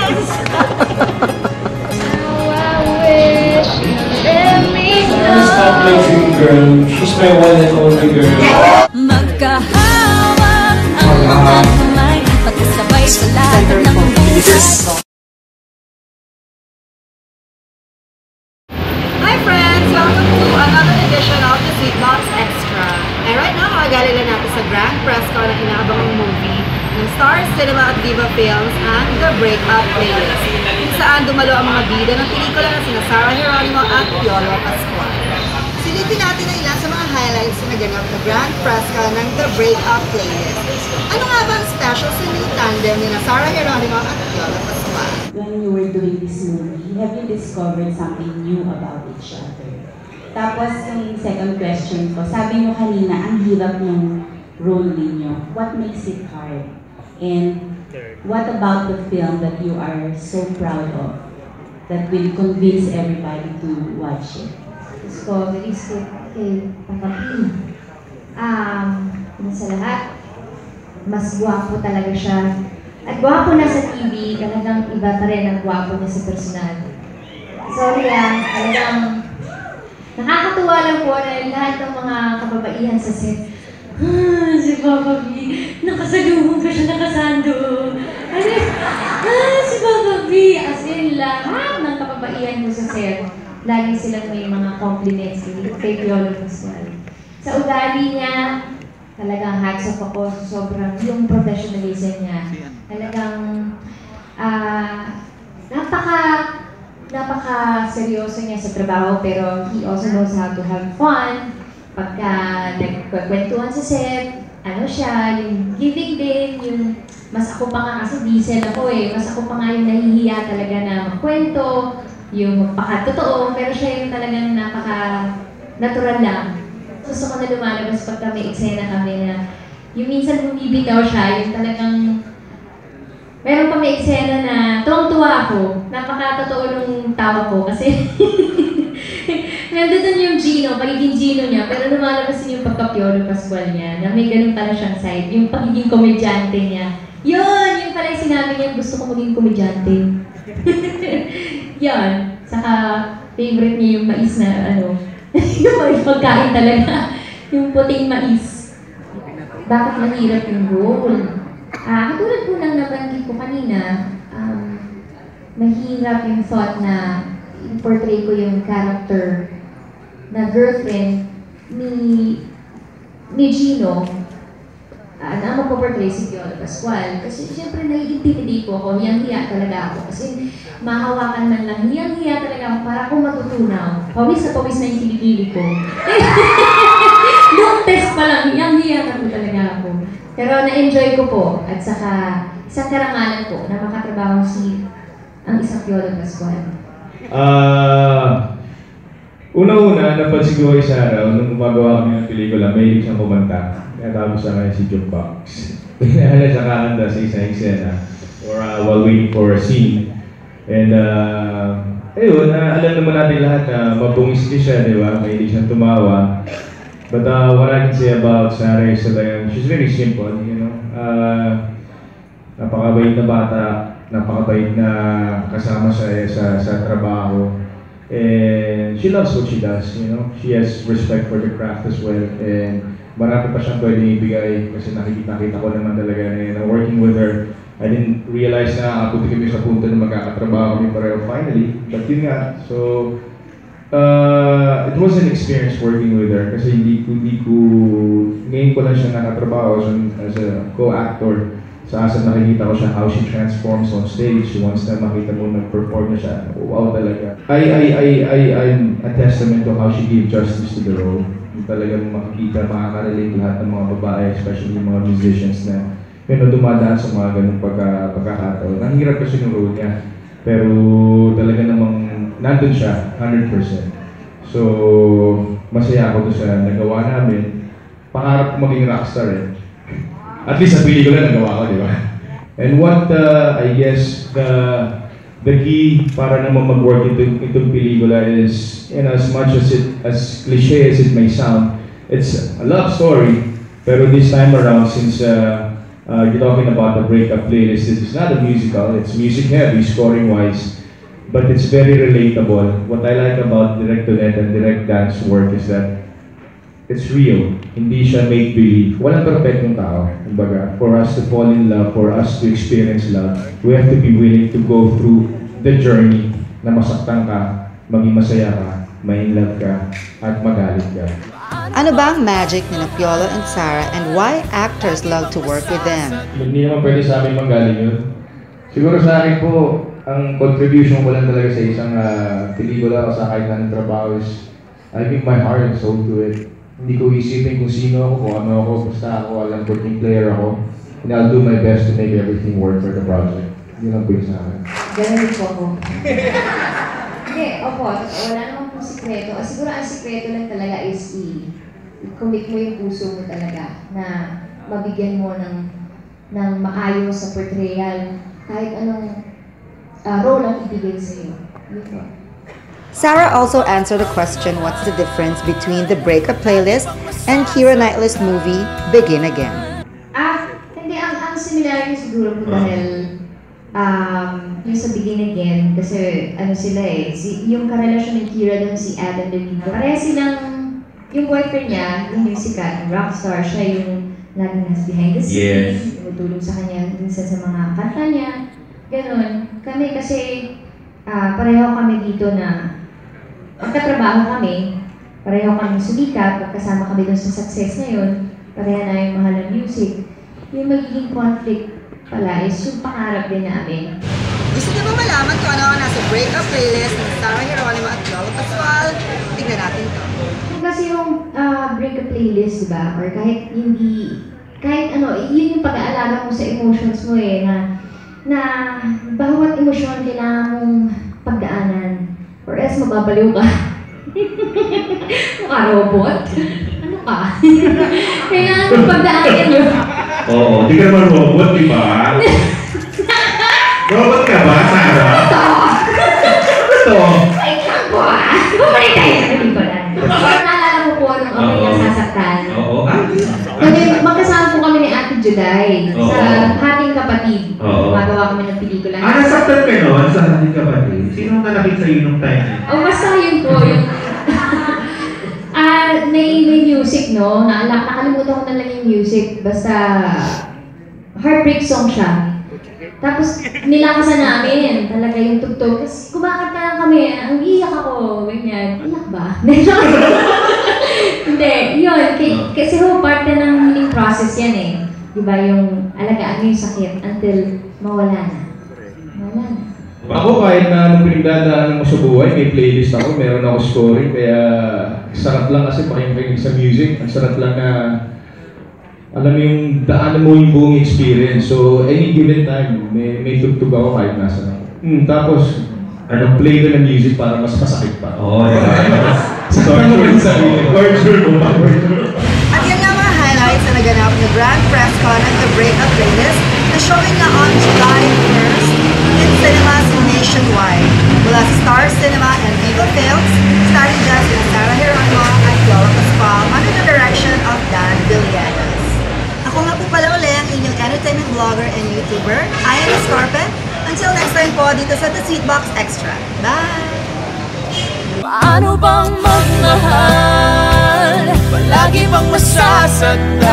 Sarah's not my dream girl. She's my one and only girl. Magkahawak ang mga kamay, pagkasabay sa lahat ng buhay. Hi friends! Welcome to another edition of the Sweet Box Extra. And right now, magaling lang natin sa Grand Press Con ng inaabangang movie ng Star Cinema at Viva Films and The Breakup Playlist, kung saan dumalo ang mga bida ng pelikula na sina Sarah Geronimo at Piolo Pascual. Silipin natin ang ilan sa mga highlights na naganap na Grand Press Con ng The Breakup Playlist. Ano nga ba ang special sa new tandem ni Sarah Geronimo at Piolo Pascual? When you were doing this movie, have you discovered something new about each other? Tapos yung second question ko, sabi mo kanina, ang hirap ng role ninyo. What makes it hard? And what about the film that you are so proud of that will convince everybody to watch it? Discovery is Pakapi. Sa lahat, mas gwapo talaga siya. At gwapo na sa TV, talagang iba pa rin ang gwapo niya sa personal. Sorry talagang nakakatuwa lang po na lahat ng mga kababaihan sa set. Si Papa B, nakasalubong pa siya nakasando. Si Papa B, as in lahat ng kababaihan ko sa set. Lagi silang may mga compliments kay Piolo Pascual. Sa ugali niya, talagang hats off ako. Sobrang yung professionalism niya. Talagang napaka-seryoso niya sa trabaho, pero he also knows how to have fun. Pagka nagkwentuhan sa set, ano siya, yung giving din, yung mas ako pa nga, kasi diesel ako mas ako pa nga yung nahihiya talaga na magkwento, yung magpakatotoo, pero siya yung talagang napaka-natural lang. Gusto ko na lumalabas pagka may eksena kami na yung minsan bumibitaw siya, yung talagang meron pa may eksena na tuwang-tuwa ako, napaka-totoo nung tawa ko kasi nandun yung Gino, pagiging Gino niya, pero lumalabas yung pagka-Piolo Pascual niya, na may ganun pala siyang side, yung pagiging komedyante niya. Yun pala yung sinabi niya, gusto ko maging komedyante. Yun. Saka, favorite niya yung mais na, yung mais pagkain talaga. Yung puting mais. Bakit mahirap yung role? Katulad po nang nabanggit ko kanina, mahirap yung thought na portray ko yung character na girlfriend ni Gino na mapoportray si Piolo Pascual. Kasi siyempre nai-intimidate po ako, hiyang-hiya talaga ako. Kasi mahawakan man lang, hiyang-hiya talaga ako para akong matutunaw. Pawis na yung kilikili ko. Noong test pa lang, hiyang-hiya na po talaga ako. Pero na-enjoy ko po. At saka isang karangalan po na makatrabaho ang isang Piolo Pascual. Una-una, napansin ko kay Sarah, nung gumagawa kami ng pelikula, may siyang kumanta. Kaya tawag sa kanya si Jukebox. Pinahala siya kakanta sa isang eksena or while waiting for a scene. And ayun, alam naman natin lahat na mabungis siya, di ba? Mahilig siyang tumawa. But what I can say about Sarah is that she's very simple, napakabait na bata, napakabait na kasama sa trabaho. And she loves what she does, She has respect for the craft as well. And marami pa siyang pwedeng ibigay kasi nakikita ko naman talaga na working with her. I didn't realize na abuti kami sa punto na magkakatrabaho kami pareho finally. But yun nga, so it was an experience working with her kasi ngayon ko lang siya nakatrabaho as a co-actor. Sa nakikita ko siya how she transforms on stage. Once na makita mo nag-perform na siya, wow talaga. I'm a testament to how she gave justice to the role. Talagang makikita, makaka-relate lahat ng mga babae, especially yung mga musicians na dumadaan sa mga ganung pagkakataon. Ang hirap kasi ng role niya, pero talaga namang nandun siya, 100%. So, masaya ako doon sa nagawa namin. Pangarap ko maging rockstar At least sa pelikula nagawa ko, di ba? And what, I guess, the key para naman mag-work itong pelikula is, as much as cliche as it may sound, it's a love story. Pero this time around, since You're talking about the breakup playlist. This is not a musical. It's music heavy, scoring wise, but it's very relatable. What I like about Direct to Net and Direct Dance work is that it's real. Hindi siya make-believe. Walang perfectong tao. Kumbaga, for us to fall in love, for us to experience love, we have to be willing to go through the journey na masaktan ka, maging masaya ka, ma-in-love ka, at magalit ka. Ano ba ang magic ni Piolo and Sarah and why actors love to work with them? Hindi naman pwede sa amin manggaling yun. Siguro sa akin po, ang contribution ko lang talaga sa isang pelikula o sa kahit anong trabaho is I give my heart and soul to it. Hindi ko isipin kung sino ako, kung ano ako, basta ako, alam ko team player ako. And I'll do my best to make everything work for the project. Yun ang po sa akin. Ganun din po ako. Hindi, opo, wala naman pong sikreto. Siguro ang sikreto lang talaga is i-commit mo yung puso mo talaga na mabigyan mo ng maayos sa portrayal kahit anong role ang ibigay sa'yo. Yun po. Sarah also answered the question, what's the difference between the breakup playlist and Keira Knightley's movie, Begin Again? Hindi, ang similarity siguro po dahil yung sa Begin Again, kasi ano sila yung karelasyon ni Keira doon si Adam Levine. Pareha silang, yung boyfriend niya, yung sikat, rockstar, siya yung laging nasa behind the scenes, tumutulong sa kanya minsan sa mga kanta niya. Ganon. Kami kasi, pareho kami dito na magkatrabaho kami, pareho kami sumikat, magkasama kami doon sa success na yun, pareho na yung mahal ng music. Yung magiging conflict pala is yung pangarap din namin. Gusto niyo ba malaman kung ano ang nasa breakup playlist ng Sarah Geronimo at Piolo Pascual? Tingnan natin ito. Kasi yung breakup playlist, diba? Or kahit ano, yun yung pag-aalaga mo sa emotions mo na bawat emosyon kailangan mong pagdaanan. Or else mababaliw ka. Mukha robot? Ano ka? Kailangan mong pagdaanan yun. Oo, di ka naman robot, di ba? Robot ka ba, Sarah? Ito! Ay, kako ah! Bumalik tayo sa pelikulan. Pero naalala ko po nung kami nasasaktan. Oo. Kasi magkasama po kami ni Ate Juday sa Hating Kapatid. Magawa kami ng pelikula. Nasaktan ka noon sa Hating Kapatid? Sino ang nalapit sa'yo nung time na? Basta yun po. May music, no? Nakalimutan ko na lang yung music. Basta heartbreak song siya. Tapos nilakasan namin talaga yung tugtog. Kasi kumakanta lang kami. Ang iyak ako. Ganyan. Iyak ba? Hindi. Yun. Kasi parte ng healing process yan Diba yung alagaan mo yung sakit until mawala na. Mawala na. Ako kahit na anong pinagdadaanan mo sa buhay, may playlist ako, meron ako scoring, kaya sarap lang kasi pakikinig sa music. Ang sarap lang na alam mo yung daanan mo yung buong experience. So any given time, may tugtog ako kahit nasa ako. Tapos, play ko ng music para mas masakit pa. Oo, torture mo rin sabihin. Torture mo pa. At yan nga mga highlights na naganap ng Grand Press Con at The Breakup Playlist na showing na on July 1st in cinemas nationwide. Mula sa Star Cinema and Viva Films, starring just with Sarah Geronimo at Piolo Pascual under the direction of Dan Villegas. Ako nga po pala uli ang inyong entertainment vlogger and YouTuber, I am Miss Scorpin. Until next time po dito sa The Seatbox Extra. Bye! Paano bang magmahal? Palagi bang masasaktan?